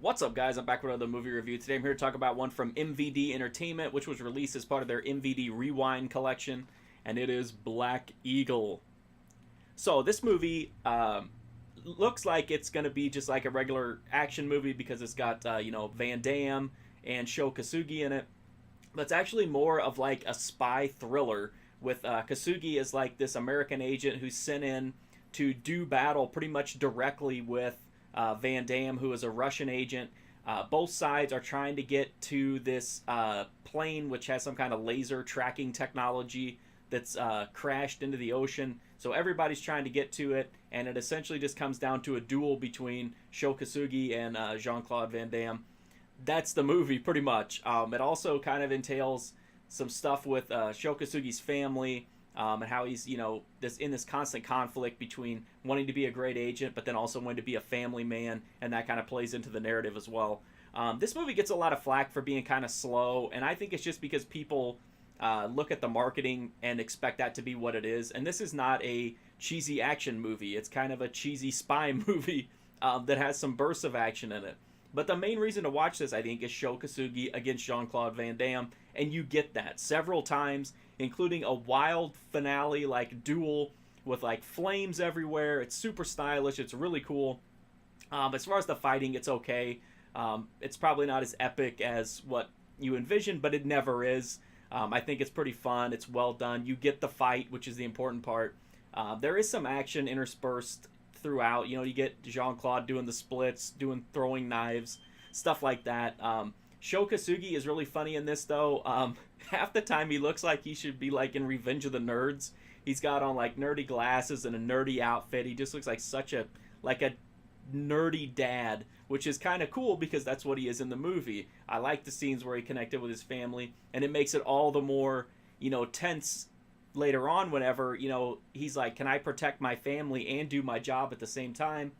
What's up, guys? I'm back with another movie review. Today I'm here to talk about one from MVD Entertainment, which was released as part of their MVD Rewind collection, and it is Black Eagle. So this movie looks like it's going to be just like a regular action movie because it's got, Van Damme and Sho Kosugi in it. But it's actually more of like a spy thriller with Kosugi as like this American agent who's sent in to do battle pretty much directly with Van Damme, who is a Russian agent. Both sides are trying to get to this plane, which has some kind of laser tracking technology that's crashed into the ocean. So everybody's trying to get to it, and it essentially just comes down to a duel between Sho Kosugi and Jean-Claude Van Damme. That's the movie, pretty much. It also kind of entails some stuff with Sho Kosugi's family, and how he's, this constant conflict between wanting to be a great agent, but then also wanting to be a family man, and that kind of plays into the narrative as well. This movie gets a lot of flack for being kind of slow, and I think it's just because people look at the marketing and expect that to be what it is. And this is not a cheesy action movie. It's kind of a cheesy spy movie that has some bursts of action in it. But the main reason to watch this, I think, is Sho Kosugi against Jean-Claude Van Damme, and you get that several times, including a wild finale like duel with like flames everywhere. It's super stylish. It's really cool. As far as the fighting, it's okay. It's probably not as epic as what you envision, but it never is. I think it's pretty fun. It's well done. You get the fight, which is the important part. There is some action interspersed throughout. You get Jean-Claude doing the splits, throwing knives, stuff like that. Sho Kosugi is really funny in this, though. Half the time he looks like he should be like in Revenge of the Nerds. He's got on like nerdy glasses and a nerdy outfit. He just looks like such a nerdy dad, which is kind of cool because that's what he is in the movie. I like the scenes where he connected with his family, and it makes it all the more, tense later on whenever, he's like, can I protect my family and do my job at the same time?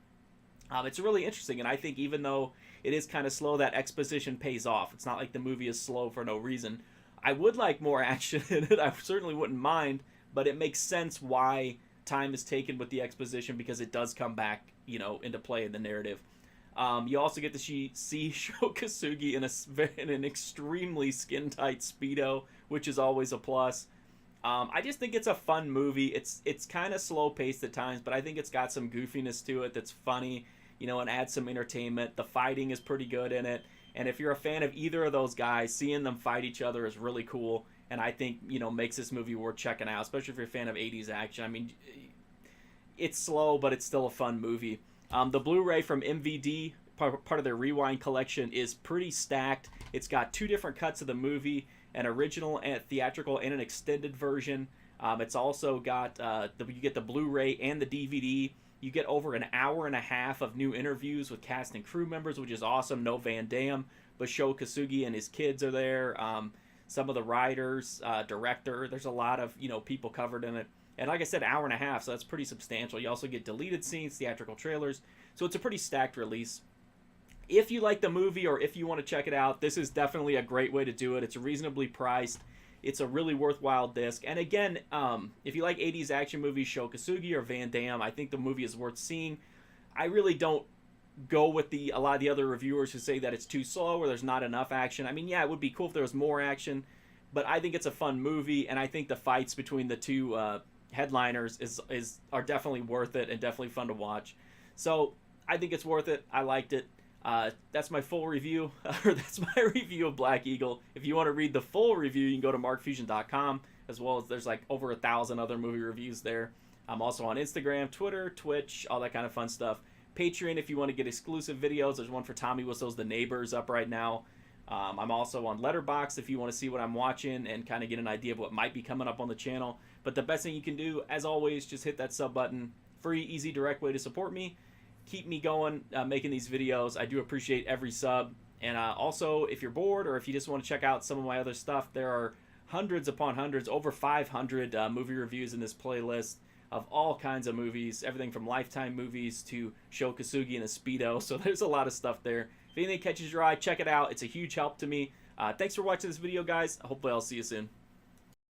It's really interesting, and I think even though it is kind of slow, that exposition pays off. It's not like the movie is slow for no reason. I would like more action in it. I certainly wouldn't mind, but it makes sense why time is taken with the exposition because it does come back, into play in the narrative. You also get to see Sho Kosugi in an extremely skin-tight Speedo, which is always a plus. I just think it's a fun movie. It's kind of slow-paced at times, but I think it's got some goofiness to it that's funny, and adds some entertainment. The fighting is pretty good in it. And if you're a fan of either of those guys, seeing them fight each other is really cool. And I think, makes this movie worth checking out, especially if you're a fan of 80s action. I mean, it's slow, but it's still a fun movie. The Blu-ray from MVD, part of their Rewind collection, is pretty stacked. It's got 2 different cuts of the movie, an original and theatrical and an extended version. It's also got, you get the Blu-ray and the DVD. You get over an hour and a half of new interviews with cast and crew members, which is awesome. No Van Damme, but Sho Kosugi and his kids are there. Some of the writers, director, there's a lot of, people covered in it. And like I said, hour and a half, so that's pretty substantial. You also get deleted scenes, theatrical trailers. So it's a pretty stacked release. If you like the movie or if you want to check it out, this is definitely a great way to do it. It's reasonably priced. It's a really worthwhile disc. And again, if you like 80s action movies, Sho Kosugi or Van Damme, I think the movie is worth seeing. I really don't go with a lot of the other reviewers who say that it's too slow or there's not enough action. I mean, yeah, it would be cool if there was more action, but I think it's a fun movie, and I think the fights between the two headliners are definitely worth it and definitely fun to watch. So I think it's worth it. I liked it. That's my full review, or that's my review of Black Eagle. If you want to read the full review, you can go to markfusion.com, as well as there's like over 1,000 other movie reviews there. I'm also on Instagram, Twitter, Twitch, all that kind of fun stuff. Patreon, if you want to get exclusive videos. There's one for Tommy Whistle's The Neighbors up right now. I'm also on Letterboxd if you want to see what I'm watching and kind of get an idea of what might be coming up on the channel. But the best thing you can do, as always, just hit that sub button. Free, easy, direct way to support me. Keep me going, making these videos. I do appreciate every sub. And also, if you're bored or if you just want to check out some of my other stuff, there are hundreds upon hundreds, over 500 movie reviews in this playlist of all kinds of movies, everything from Lifetime movies to Sho Kosugi and a Speedo. So there's a lot of stuff there. If anything catches your eye, check it out. It's a huge help to me. Thanks for watching this video, guys. Hopefully I'll see you soon.